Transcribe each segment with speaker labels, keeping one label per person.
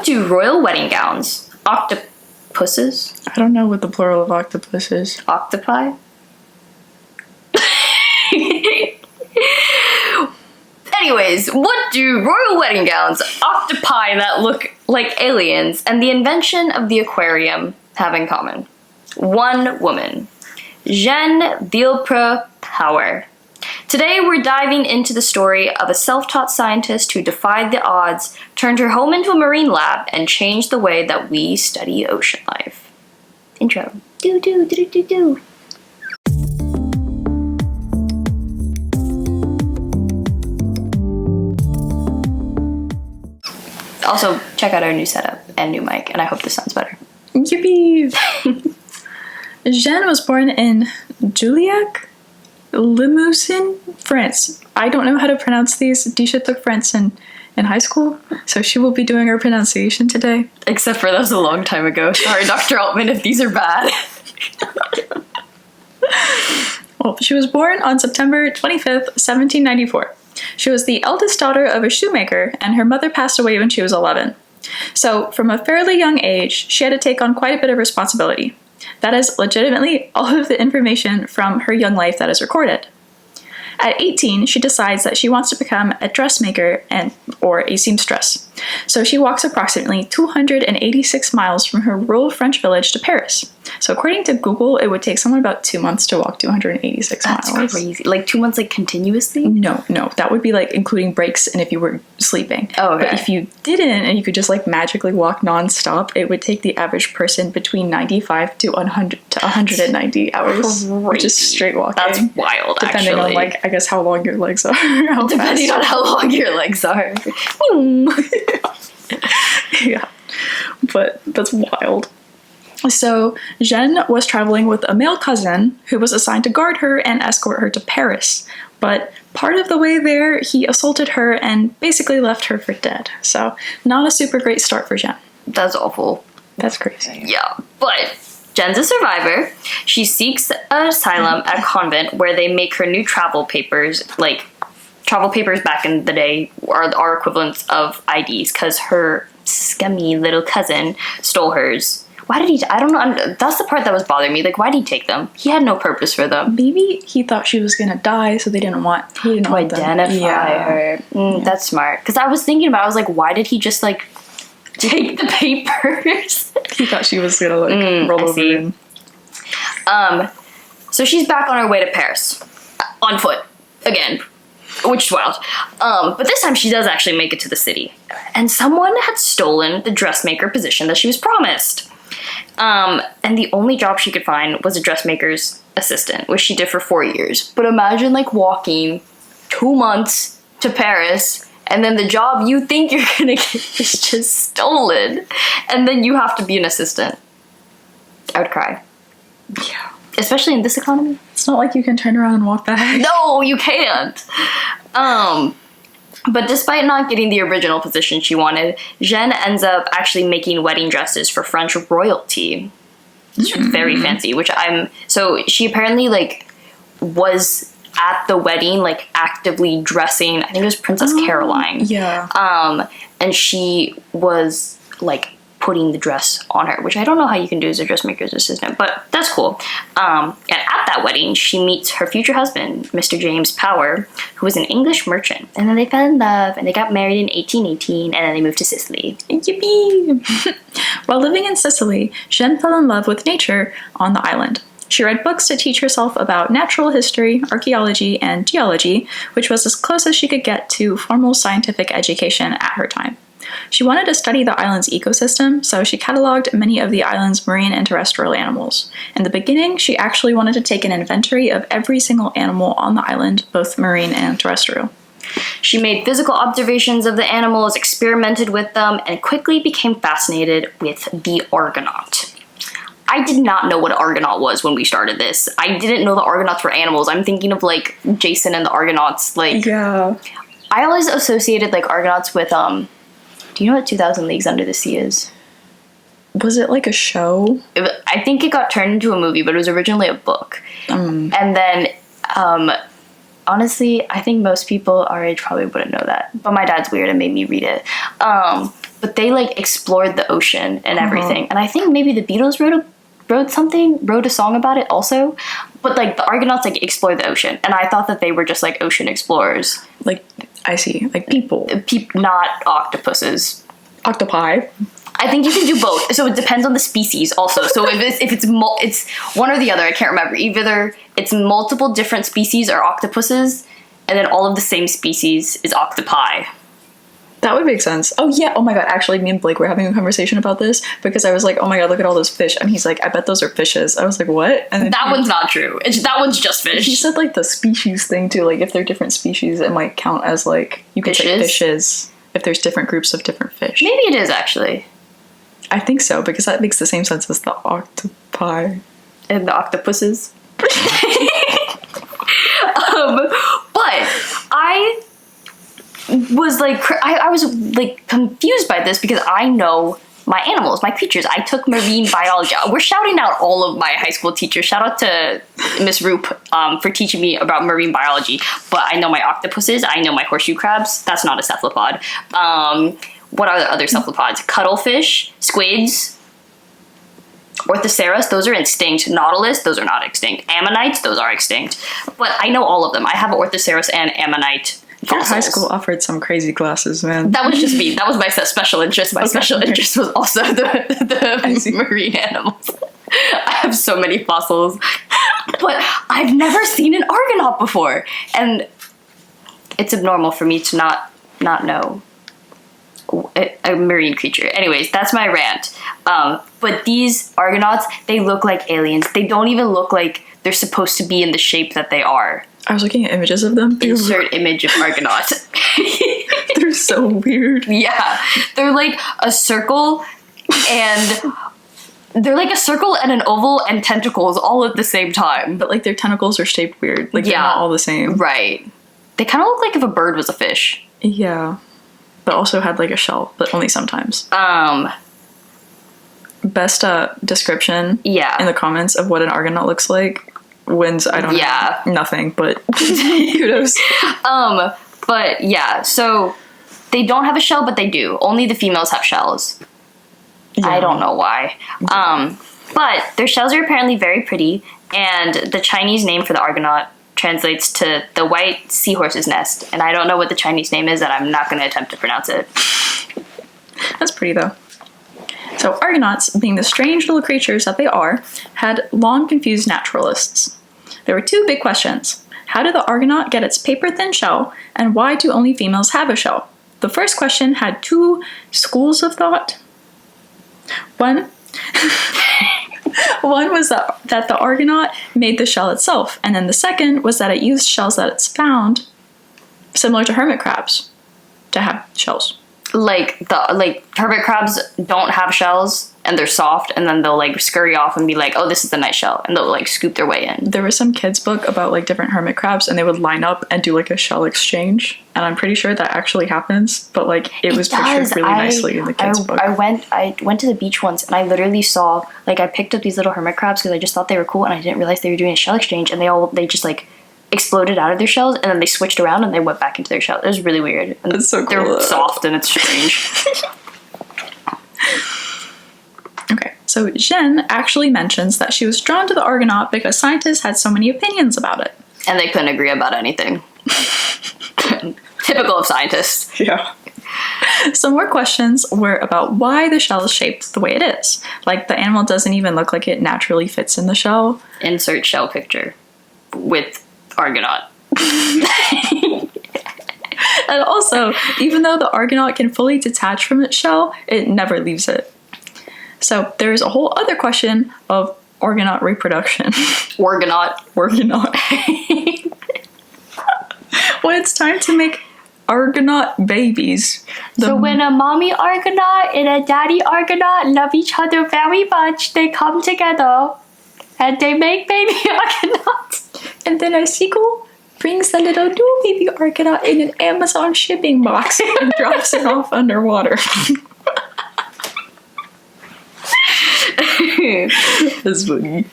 Speaker 1: What do royal wedding gowns, octopuses?
Speaker 2: I don't know what the plural of octopus is.
Speaker 1: Octopi? Anyways, what do royal wedding gowns, octopi that look like aliens, and the invention of the aquarium have in common? One woman, Jeanne Villepreux-Power. Today we're diving into the story of a self-taught scientist who defied the odds, turned her home into a marine lab, and changed the way that we study ocean life. Intro. Do do do do do. Also, check out our new setup and new mic, and I hope this sounds better.
Speaker 2: Yippee! Jeanne was born in Juliac, Limousin, France. I don't know how to pronounce these. Disha took French in high school, so she will be doing our pronunciation today.
Speaker 1: Except for that was a long time ago. Sorry, Dr. Altman, if these are bad.
Speaker 2: Well, she was born on September 25th, 1794. She was the eldest daughter of a shoemaker, and her mother passed away when she was 11. So, from a fairly young age, she had to take on quite a bit of responsibility. That is legitimately all of the information from her young life that is recorded. At 18, she decides that she wants to become a dressmaker or a seamstress. So she walks approximately 286 miles from her rural French village to Paris. So according to Google, it would take someone about 2 months to walk 286 miles.
Speaker 1: That's crazy. Like 2 months, like continuously?
Speaker 2: No. That would be like including breaks and if you were sleeping.
Speaker 1: Oh, okay.
Speaker 2: But if you didn't and you could just like magically walk nonstop, it would take the average person between 95 to 100 to 190 hours, which is straight walking.
Speaker 1: That's wild,
Speaker 2: depending
Speaker 1: actually.
Speaker 2: on like, I guess how long your legs are.
Speaker 1: Depending on how long your legs are.
Speaker 2: Yeah, but that's wild. So Jeanne was traveling with a male cousin who was assigned to guard her and escort her to Paris. But part of the way there, he assaulted her and basically left her for dead. So not a super great start for Jeanne.
Speaker 1: That's awful.
Speaker 2: That's crazy.
Speaker 1: Yeah, but Jen's a survivor. She seeks asylum at a convent where they make her new travel papers. Like, travel papers back in the day are equivalents of IDs because her scummy little cousin stole hers. Why did he? I don't know. That's the part that was bothering me. Like, why did he take them? He had no purpose for them.
Speaker 2: Maybe he thought she was gonna die, so he didn't want to
Speaker 1: identify her. That's smart. Because I was thinking about, I was like, why did he just like take the papers?
Speaker 2: He thought she was gonna like roll over him.
Speaker 1: So she's back on her way to Paris on foot again, which is wild. But this time she does actually make it to the city, and someone had stolen the dressmaker position that she was promised. And the only job she could find was a dressmaker's assistant, which she did for 4 years. But imagine like walking 2 months to Paris, and then the job you think you're gonna get is just stolen, and then you have to be an assistant. I would cry.
Speaker 2: Yeah.
Speaker 1: Especially in this economy.
Speaker 2: It's not like you can turn around and walk back.
Speaker 1: No, you can't. But despite not getting the original position she wanted, Jeanne ends up actually making wedding dresses for French royalty. It's very fancy, so she apparently like was at the wedding, like actively dressing, I think it was Princess Caroline.
Speaker 2: Yeah.
Speaker 1: And she was like putting the dress on her, which I don't know how you can do as a dressmaker's assistant, but that's cool. And at that wedding, she meets her future husband, Mr. James Power, who was an English merchant. And then they fell in love, and they got married in 1818, and then they moved to Sicily.
Speaker 2: Yippee! While living in Sicily, Jeanne fell in love with nature on the island. She read books to teach herself about natural history, archaeology, and geology, which was as close as she could get to formal scientific education at her time. She wanted to study the island's ecosystem, so she cataloged many of the island's marine and terrestrial animals. In the beginning, she actually wanted to take an inventory of every single animal on the island, both marine and terrestrial.
Speaker 1: She made physical observations of the animals, experimented with them, and quickly became fascinated with the Argonaut. I did not know what Argonaut was when we started this. I didn't know the Argonauts were animals. I'm thinking of like Jason and the Argonauts. Like,
Speaker 2: yeah.
Speaker 1: I always associated like Argonauts with do you know what 2000 Leagues Under the Sea is?
Speaker 2: Was it like a show?
Speaker 1: I think it got turned into a movie, but it was originally a book. And then honestly, I think most people our age probably wouldn't know that. But my dad's weird and made me read it. But they like explored the ocean and everything. And I think maybe the Beatles wrote a song about it also. But like the Argonauts like explored the ocean, and I thought that they were just like ocean explorers.
Speaker 2: Like, I see, like people.
Speaker 1: Not octopuses.
Speaker 2: Octopi.
Speaker 1: I think you can do both. So it depends on the species also. So if it's one or the other, I can't remember. Either it's multiple different species or octopuses, and then all of the same species is octopi.
Speaker 2: That would make sense. Oh yeah, oh my god, actually me and Blake were having a conversation about this because I was like, oh my god, look at all those fish. And he's like, I bet those are fishes. I was like, what? And then
Speaker 1: that one's not true. That one's just fish.
Speaker 2: He said like the species thing too, like if they're different species, it might count as like, you could say fishes if there's different groups of different fish.
Speaker 1: Maybe it is actually.
Speaker 2: I think so, because that makes the same sense as the octopi.
Speaker 1: And the octopuses. But I was like, I was like confused by this because I know my animals, my creatures. I took marine biology. We're shouting out all of my high school teachers. Shout out to Miss Roop for teaching me about marine biology. But I know my octopuses. I know my horseshoe crabs. That's not a cephalopod. What are the other cephalopods? Cuttlefish, squids, Orthoceras, those are extinct. Nautilus, those are not extinct. Ammonites, those are extinct. But I know all of them. I have Orthoceras and Ammonite fossils.
Speaker 2: High school offered some crazy classes, man.
Speaker 1: That was just me. That was my special interest. My special interest was also the marine animals. I have so many fossils. But I've never seen an Argonaut before. And it's abnormal for me to not know a marine creature. Anyways, that's my rant. But these Argonauts, they look like aliens. They don't even look like they're supposed to be in the shape that they are.
Speaker 2: I was looking at images of them.
Speaker 1: Insert image of Argonaut.
Speaker 2: They're so weird.
Speaker 1: Yeah. They're like a circle and an oval and tentacles all at the same time.
Speaker 2: But like their tentacles are shaped weird. Like they're not all the same.
Speaker 1: Right. They kind of look like if a bird was a fish.
Speaker 2: Yeah. But also had like a shell, but only sometimes. Best description in the comments of what an Argonaut looks like wins, I don't know, nothing, but kudos.
Speaker 1: But yeah, so they don't have a shell, but they do. Only the females have shells. Yeah. I don't know why. But their shells are apparently very pretty, and the Chinese name for the Argonaut translates to the white seahorse's nest, and I don't know what the Chinese name is, and I'm not going to attempt to pronounce it.
Speaker 2: That's pretty, though. So Argonauts, being the strange little creatures that they are, had long confused naturalists. There were two big questions. How did the Argonaut get its paper-thin shell, and why do only females have a shell? The first question had two schools of thought. One was that the Argonaut made the shell itself, and then the second was that it used shells that it's found, similar to hermit crabs, to have shells.
Speaker 1: Like hermit crabs don't have shells and they're soft, and then they'll like scurry off and be like, oh, this is a nice shell, and they'll like scoop their way in.
Speaker 2: There was some kids book about like different hermit crabs, and they would line up and do like a shell exchange, and I'm pretty sure that actually happens, but like it was pictured really nicely in the kids book. I
Speaker 1: went to the beach once, and I literally saw, like, I picked up these little hermit crabs because I just thought they were cool, and I didn't realize they were doing a shell exchange, and they just like exploded out of their shells, and then they switched around and they went back into their shell. It was really weird. And
Speaker 2: that's so cool.
Speaker 1: They're soft and it's strange.
Speaker 2: Okay, so Jeanne actually mentions that she was drawn to the Argonaut because scientists had so many opinions about it.
Speaker 1: And they couldn't agree about anything. Typical of scientists.
Speaker 2: Yeah. Some more questions were about why the shell is shaped the way it is. Like, the animal doesn't even look like it naturally fits in the shell.
Speaker 1: Insert shell picture with Argonaut.
Speaker 2: And also, even though the Argonaut can fully detach from its shell, it never leaves it. So there's a whole other question of Argonaut reproduction.
Speaker 1: Argonaut.
Speaker 2: When it's time to make Argonaut babies.
Speaker 1: So when a mommy Argonaut and a daddy Argonaut love each other very much, they come together and they make baby Argonauts.
Speaker 2: And then a seagull brings the little new baby Argonaut in an Amazon shipping box and drops it off underwater.
Speaker 1: That's funny.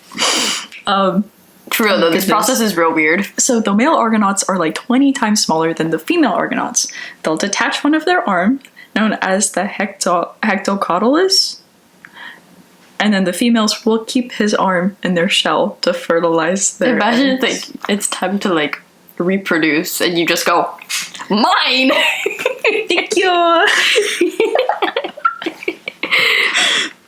Speaker 1: True, though, this process is real weird.
Speaker 2: So the male Argonauts are like 20 times smaller than the female Argonauts. They'll detach one of their arms, known as the hectocotylus, and then the females will keep his arm in their shell to fertilize their
Speaker 1: Imagine
Speaker 2: eggs.
Speaker 1: like it's time to like reproduce and you just go, mine!
Speaker 2: Thank you!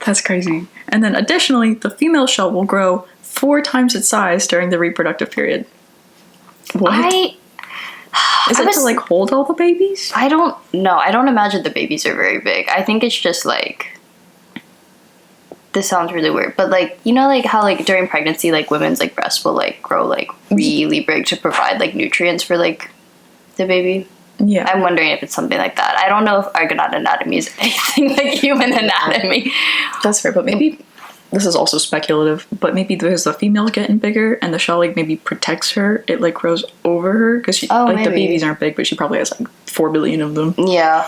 Speaker 2: That's crazy. And then additionally, the female shell will grow 4 times its size during the reproductive period. What? Is it to like hold all the babies?
Speaker 1: I don't know. I don't imagine the babies are very big. I think it's just like, this sounds really weird, but like, you know, like how like during pregnancy, like women's like breasts will like grow like really big to provide like nutrients for like the baby.
Speaker 2: Yeah.
Speaker 1: I'm wondering if it's something like that. I don't know if Argonaut anatomy is anything like human anatomy.
Speaker 2: That's fair, but maybe this is also speculative, but maybe because the female's getting bigger and the shell like maybe protects her, it like grows over her because the babies aren't big, but she probably has like 4 billion of them.
Speaker 1: Yeah.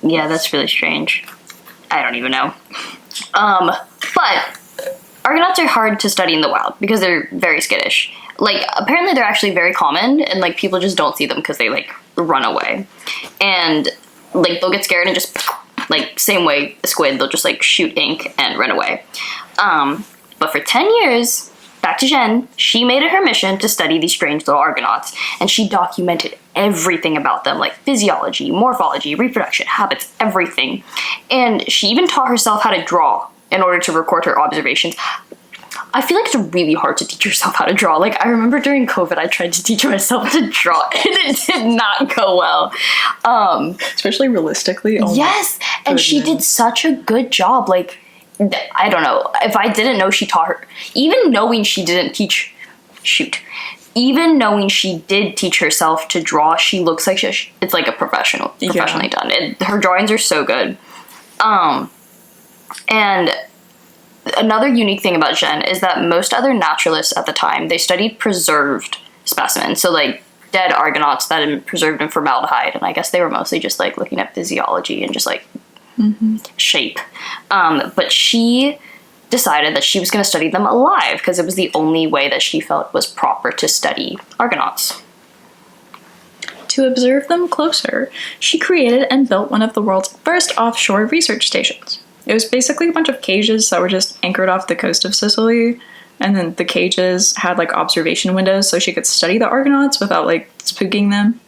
Speaker 1: Yeah, that's really strange. I don't even know. But Argonauts are hard to study in the wild because they're very skittish. Like, apparently they're actually very common, and, like, people just don't see them because they, like, run away. And, like, they'll get scared and just, like, same way a squid, they'll just, like, shoot ink and run away. But for 10 years, back to Jeanne, she made it her mission to study these strange little Argonauts, and she documented everything about them, like physiology, morphology, reproduction, habits, everything. And she even taught herself how to draw in order to record her observations. I feel like it's really hard to teach yourself how to draw. Like, I remember during COVID, I tried to teach myself to draw, and it did not go well.
Speaker 2: Especially realistically. Oh
Speaker 1: yes, and she did such a good job. Like, I don't know. If I didn't know she taught her, even knowing she didn't teach, even knowing she did teach herself to draw, she looks like it's like a professionally done. Her drawings are so good. And another unique thing about Jeanne is that most other naturalists at the time, they studied preserved specimens. So like dead Argonauts that had been preserved in formaldehyde. And I guess they were mostly just like looking at physiology and just like shape. But she decided that she was going to study them alive because it was the only way that she felt was proper to study Argonauts.
Speaker 2: To observe them closer, she created and built one of the world's first offshore research stations. It was basically a bunch of cages that were just anchored off the coast of Sicily, and then the cages had like observation windows so she could study the Argonauts without like spooking them.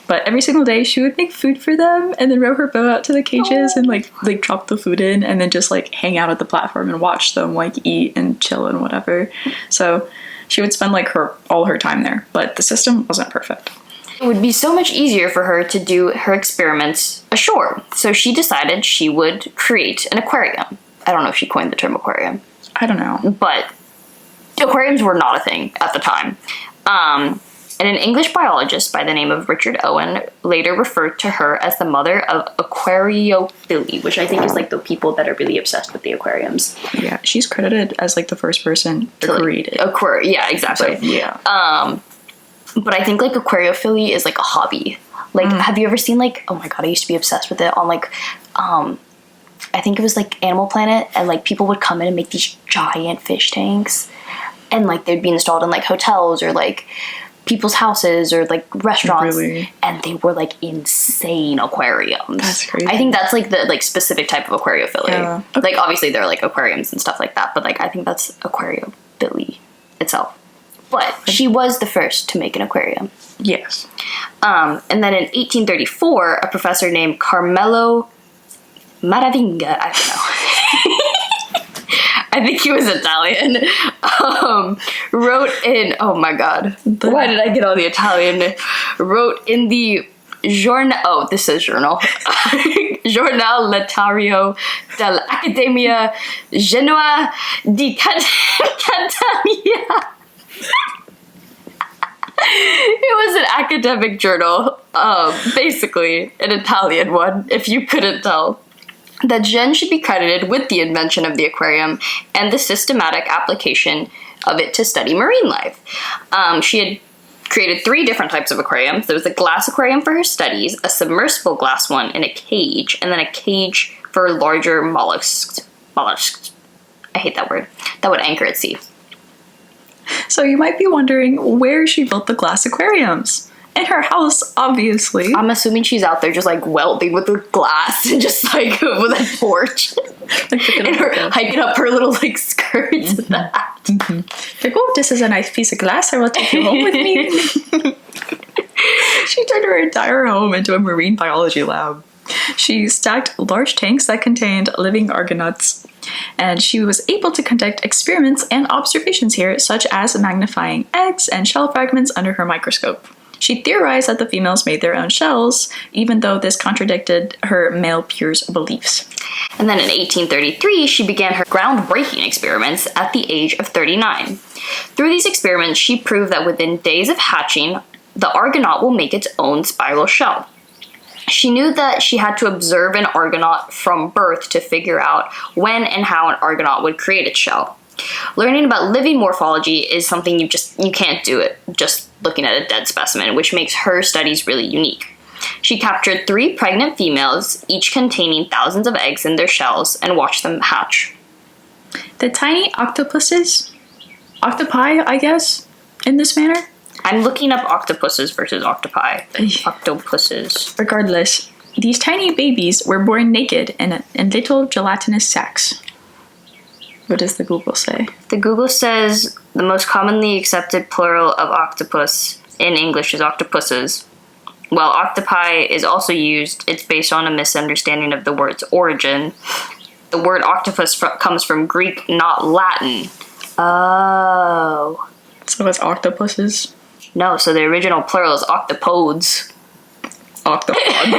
Speaker 2: But every single day she would make food for them and then row her boat out to the cages and like drop the food in and then just like hang out at the platform and watch them like eat and chill and whatever. So she would spend like all her time there, but the system wasn't perfect.
Speaker 1: It would be so much easier for her to do her experiments ashore. So she decided she would create an aquarium. I don't know if she coined the term aquarium.
Speaker 2: I don't know.
Speaker 1: But aquariums were not a thing at the time. And an English biologist by the name of Richard Owen later referred to her as the mother of aquariophily, which I think is like the people that are really obsessed with the aquariums.
Speaker 2: Yeah, she's credited as like the first person to create it.
Speaker 1: Yeah, exactly.
Speaker 2: So, yeah.
Speaker 1: But I think like aquariophily is like a hobby. Like, have you ever seen like, oh my god, I used to be obsessed with it on like, I think it was like Animal Planet, and like people would come in and make these giant fish tanks, and like they'd be installed in like hotels or like people's houses or like restaurants, and they were like insane aquariums.
Speaker 2: That's crazy.
Speaker 1: I think that's like the like specific type of aquariophily. Yeah. Okay. Like obviously there are like aquariums and stuff like that, but like I think that's aquariophily itself. But she was the first to make an aquarium.
Speaker 2: Yes.
Speaker 1: And then in 1834, a professor named Carmelo Maravinga, I don't know. I think he was Italian, wrote in, oh my god, why did I get all the Italian? Wrote in the this says journal, Journal Letterario dell'Accademia Genoa di Catania. It was an academic journal, basically an Italian one, if you couldn't tell, that Jeanne should be credited with the invention of the aquarium and the systematic application of it to study marine life. She had created 3 different types of aquariums. There was a glass aquarium for her studies, a submersible glass one in a cage, and then a cage for larger mollusks. I hate that word. That would anchor at sea.
Speaker 2: So you might be wondering where she built the glass aquariums. In her house, obviously.
Speaker 1: I'm assuming she's out there just like welding with the glass and just like with a torch. And her hiking up her little like skirts and that.
Speaker 2: Like, oh, this is a nice piece of glass. I will take you home with me. She turned her entire home into a marine biology lab. She stacked large tanks that contained living argonauts, and she was able to conduct experiments and observations here, such as magnifying eggs and shell fragments under her microscope. She theorized that the females made their own shells, even though this contradicted her male peers' beliefs.
Speaker 1: And then in 1833, she began her groundbreaking experiments at the age of 39. Through these experiments, she proved that within days of hatching, the argonaut will make its own spiral shell. She knew that she had to observe an argonaut from birth to figure out when and how an argonaut would create its shell. Learning about living morphology is something you can't do it just looking at a dead specimen, which makes her studies really unique. She captured 3 pregnant females, each containing thousands of eggs in their shells, and watched them hatch.
Speaker 2: The tiny octopuses, octopi, I guess, in this manner.
Speaker 1: I'm looking up octopuses versus octopi. Octopuses.
Speaker 2: Regardless, these tiny babies were born naked in little gelatinous sacs. What does the Google say?
Speaker 1: The Google says the most commonly accepted plural of octopus in English is octopuses. While octopi is also used, it's based on a misunderstanding of the word's origin. The word octopus comes from Greek, not Latin. Oh.
Speaker 2: So it's octopuses?
Speaker 1: No, so the original plural is octopodes.
Speaker 2: Octopod.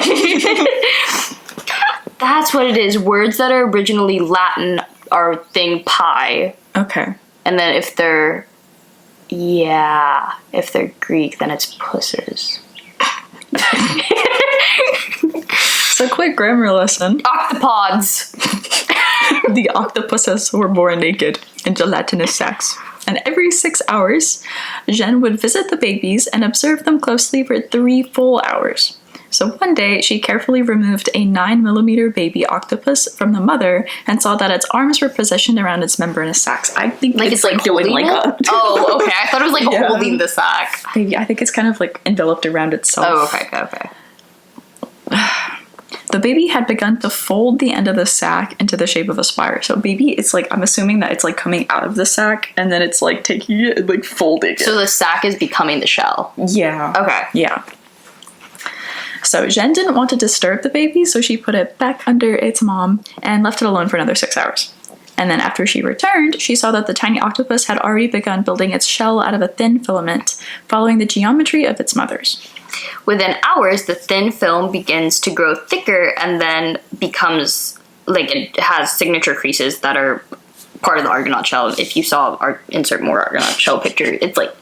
Speaker 1: That's what it is. Words that are originally Latin are thing pi.
Speaker 2: Okay.
Speaker 1: And then if they're Greek, then it's pusses.
Speaker 2: So quick grammar lesson.
Speaker 1: Octopods.
Speaker 2: The octopuses were born naked in gelatinous sacs. And every 6 hours, Jeanne would visit the babies and observe them closely for 3 full hours. So one day, she carefully removed a 9mm baby octopus from the mother and saw that its arms were positioned around its membranous sacs. I think
Speaker 1: like it's like doing like a... Oh, okay. I thought it was like holding the sac.
Speaker 2: I think it's kind of like enveloped around itself.
Speaker 1: Oh, okay.
Speaker 2: The baby had begun to fold the end of the sac into the shape of a spire. So baby, it's like, I'm assuming that it's like coming out of the sac and then it's like taking it and like folding it.
Speaker 1: So the sac is becoming the shell.
Speaker 2: Yeah.
Speaker 1: Okay.
Speaker 2: Yeah. So Jeanne didn't want to disturb the baby, so she put it back under its mom and left it alone for another 6 hours. And then after she returned, she saw that the tiny octopus had already begun building its shell out of a thin filament, following the geometry of its mother's.
Speaker 1: Within hours, the thin film begins to grow thicker and then becomes, like, it has signature creases that are part of the Argonaut shell. If you saw our insert more Argonaut shell picture, it's like...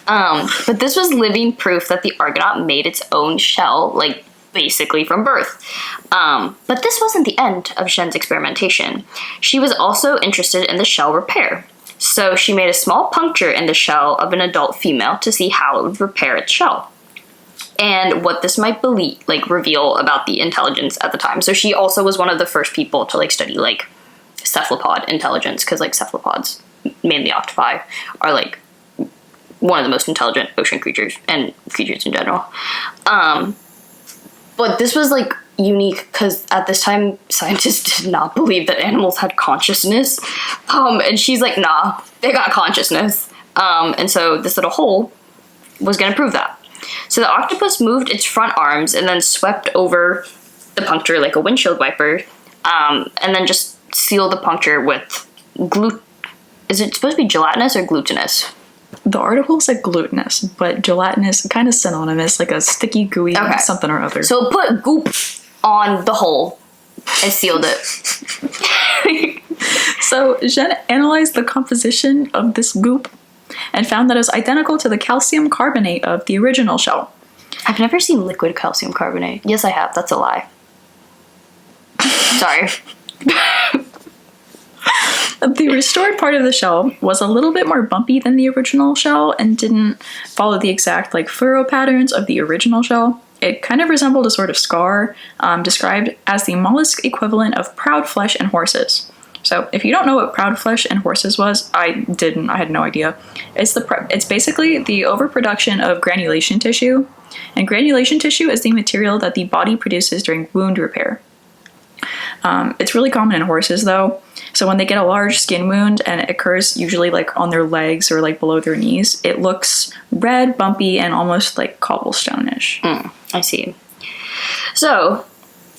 Speaker 1: but this was living proof that the Argonaut made its own shell, like, basically from birth. But this wasn't the end of Jeanne's experimentation. She was also interested in the shell repair. So she made a small puncture in the shell of an adult female to see how it would repair its shell, and what this might reveal about the intelligence at the time. So she also was one of the first people to like study like cephalopod intelligence, because like cephalopods, mainly octopi, are like one of the most intelligent ocean creatures and creatures in general. But this was like unique because at this time scientists did not believe that animals had consciousness. And she's like, nah, they got consciousness. And so this little hole was going to prove that. So the octopus moved its front arms and then swept over the puncture like a windshield wiper, and then just sealed the puncture with is it supposed to be gelatinous or glutinous?
Speaker 2: The article said glutinous, but gelatinous, kind of synonymous, like a sticky, gooey something or other.
Speaker 1: So put goop on the hole and sealed it.
Speaker 2: So Jeanne analyzed the composition of this goop and found that it was identical to the calcium carbonate of the original shell.
Speaker 1: I've never seen liquid calcium carbonate. Yes, I have. That's a lie. Sorry.
Speaker 2: The restored part of the shell was a little bit more bumpy than the original shell and didn't follow the exact like furrow patterns of the original shell. It kind of resembled a sort of scar, described as the mollusk equivalent of proud flesh in horses. So if you don't know what proud flesh in horses was, I didn't. I had no idea. It's basically the overproduction of granulation tissue, and granulation tissue is the material that the body produces during wound repair. It's really common in horses though. So when they get a large skin wound and it occurs usually like on their legs or like below their knees, it looks red, bumpy, and almost like cobblestone-ish.
Speaker 1: I see. So,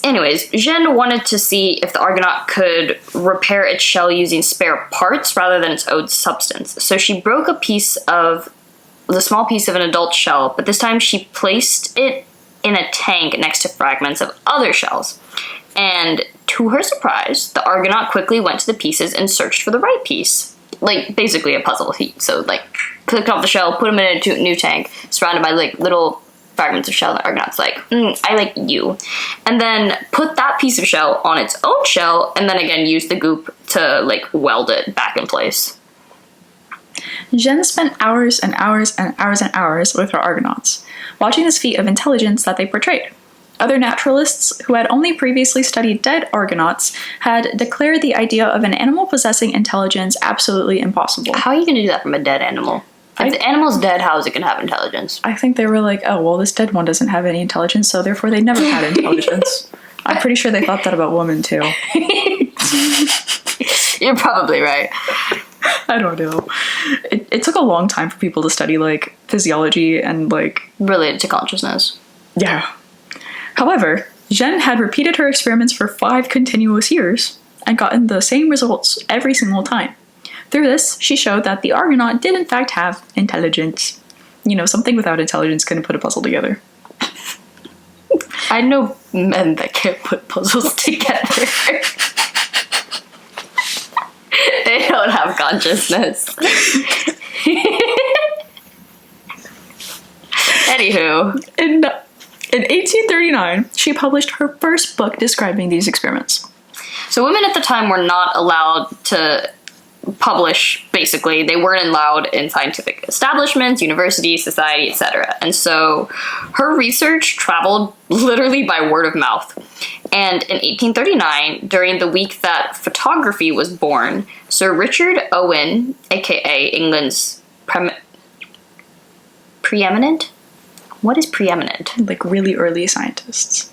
Speaker 1: anyways, Jeanne wanted to see if the Argonaut could repair its shell using spare parts rather than its own substance. So she broke the small piece of an adult shell, but this time she placed it in a tank next to fragments of other shells. And to her surprise, the Argonaut quickly went to the pieces and searched for the right piece. Like, basically a puzzle. So, like, clicked off the shell, put them in a new tank, surrounded by, like, little fragments of shell. The Argonaut's like, I like you. And then put that piece of shell on its own shell, and then again used the goop to, like, weld it back in place.
Speaker 2: Jeanne spent hours and hours and hours and hours with her Argonauts, watching this feat of intelligence that they portrayed. Other naturalists, who had only previously studied dead Argonauts, had declared the idea of an animal possessing intelligence absolutely impossible.
Speaker 1: How are you going to do that from a dead animal? If the animal's dead, how is it going to have intelligence?
Speaker 2: I think they were like, oh, well, this dead one doesn't have any intelligence, so therefore they never had intelligence. I'm pretty sure they thought that about women, too.
Speaker 1: You're probably right.
Speaker 2: I don't know. It took a long time for people to study, like, physiology and, like...
Speaker 1: related to consciousness.
Speaker 2: Yeah. However, Jeanne had repeated her experiments for 5 continuous years and gotten the same results every single time. Through this, she showed that the Argonaut did in fact have intelligence. You know, something without intelligence couldn't put a puzzle together.
Speaker 1: I know men that can't put puzzles together. They don't have consciousness. Anywho.
Speaker 2: In 1839, she published her first book describing these experiments.
Speaker 1: So women at the time were not allowed to publish, basically. They weren't allowed in scientific establishments, universities, society, etc. And so her research traveled literally by word of mouth. And in 1839, during the week that photography was born, Sir Richard Owen, aka England's preeminent? What is preeminent?
Speaker 2: Like really early scientists.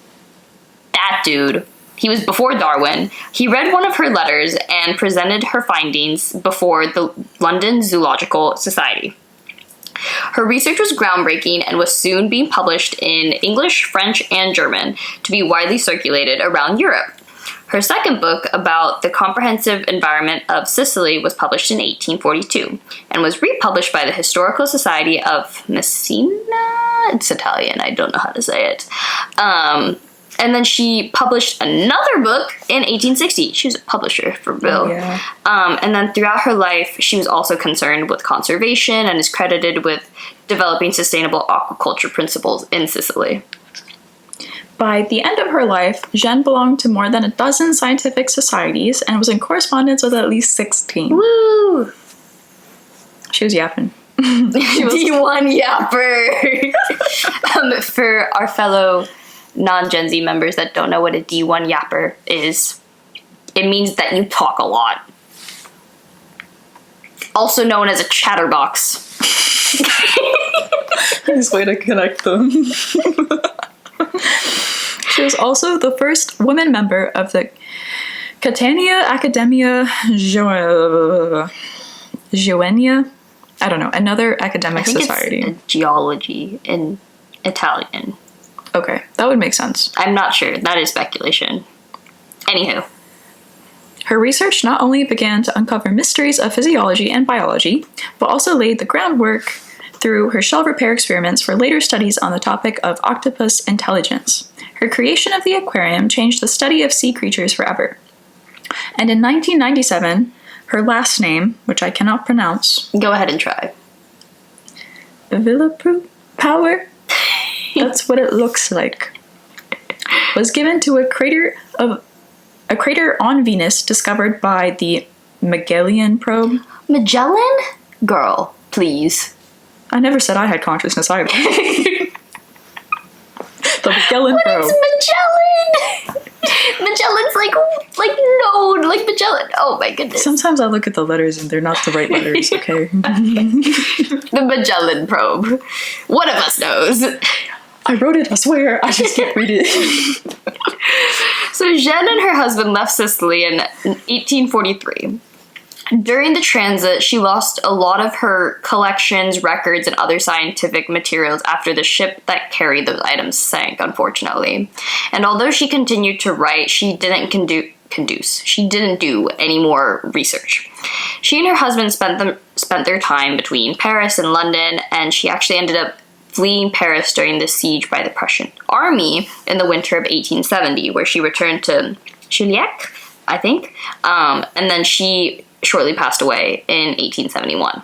Speaker 1: That dude. He was before Darwin. He read one of her letters and presented her findings before the London Zoological Society. Her research was groundbreaking and was soon being published in English, French, and German to be widely circulated around Europe. Her second book about the comprehensive environment of Sicily was published in 1842 and was republished by the Historical Society of Messina. It's Italian, I don't know how to say it. And then she published another book in 1860. She was a publisher for real.
Speaker 2: Oh, yeah.
Speaker 1: And then throughout her life, she was also concerned with conservation and is credited with developing sustainable aquaculture principles in Sicily.
Speaker 2: By the end of her life, Jeanne belonged to more than a dozen scientific societies and was in correspondence with at least 16.
Speaker 1: Woo!
Speaker 2: She was yapping.
Speaker 1: D1 yapper! For our fellow non-Gen Z members that don't know what a D1 yapper is, it means that you talk a lot. Also known as a chatterbox.
Speaker 2: Nice way to connect them. She was also the first woman member of the Catania Academia Joannia. I don't know, another academic society.
Speaker 1: It's geology in Italian.
Speaker 2: Okay, that would make sense.
Speaker 1: I'm not sure. That is speculation. Anywho.
Speaker 2: Her research not only began to uncover mysteries of physiology and biology, but also laid the groundwork through her shell repair experiments for later studies on the topic of octopus intelligence. Her creation of the aquarium changed the study of sea creatures forever. And in 1997, her last name, which I cannot pronounce...
Speaker 1: Go ahead and try.
Speaker 2: Villepreux-Power? That's what it looks like. Was given to a crater on Venus discovered by the Magellan probe.
Speaker 1: Magellan? Girl, please.
Speaker 2: I never said I had consciousness either. The Magellan probe.
Speaker 1: What is Magellan? Magellan's like node, like Magellan. Oh my goodness.
Speaker 2: Sometimes I look at the letters and they're not the right letters, okay?
Speaker 1: The Magellan probe. One of us knows.
Speaker 2: I wrote it, I swear. I just can't read it.
Speaker 1: So Jeanne and her husband left Sicily in 1843. During the transit, she lost a lot of her collections, records, and other scientific materials after the ship that carried those items sank, unfortunately. And although she continued to write, she didn't She didn't do any more research. She and her husband spent their time between Paris and London, and she actually ended up fleeing Paris during the siege by the Prussian army in the winter of 1870, where she returned to Chiliac, I think, and then she shortly passed away in 1871.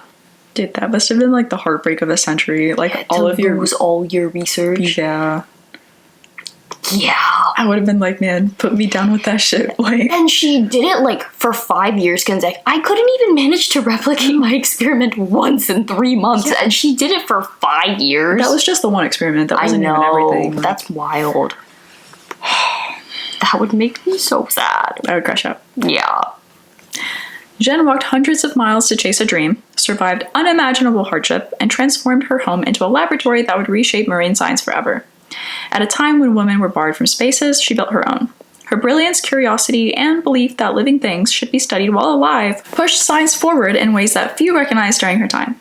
Speaker 2: Dude, that must have been like the heartbreak of a century. Like all of your
Speaker 1: research.
Speaker 2: Yeah.
Speaker 1: Yeah.
Speaker 2: I would have been like, man, put me down with that shit. Like,
Speaker 1: and she did it like for 5 years consecutive. I couldn't even manage to replicate my experiment once in 3 months, and she did it for 5 years.
Speaker 2: That was just the one experiment. That wasn't even everything. Like,
Speaker 1: that's wild. That would make me so sad.
Speaker 2: I would crash out.
Speaker 1: Yeah.
Speaker 2: Jeanne walked hundreds of miles to chase a dream, survived unimaginable hardship, and transformed her home into a laboratory that would reshape marine science forever. At a time when women were barred from spaces, she built her own. Her brilliance, curiosity, and belief that living things should be studied while alive pushed science forward in ways that few recognized during her time.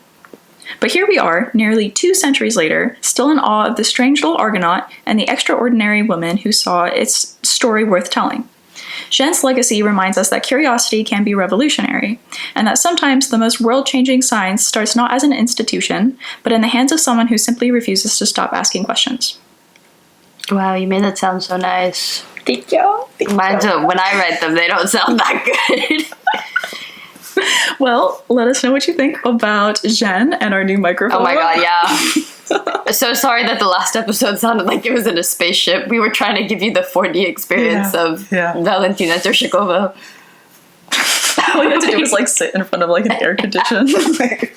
Speaker 2: But here we are, nearly 2 centuries later, still in awe of the strange little Argonaut and the extraordinary woman who saw its story worth telling. Jeanne's legacy reminds us that curiosity can be revolutionary, and that sometimes the most world-changing science starts not as an institution, but in the hands of someone who simply refuses to stop asking questions.
Speaker 1: Wow, you made that sound so nice.
Speaker 2: Thank you.
Speaker 1: Mine don't. When I write them, they don't sound that good.
Speaker 2: Well, let us know what you think about Jeanne and our new microphone.
Speaker 1: Oh my god, yeah. So sorry that the last episode sounded like it was in a spaceship. We were trying to give you the 4D experience of Valentina Tereshkova.
Speaker 2: All you had to do was like sit in front of like an air condition.
Speaker 1: Okay,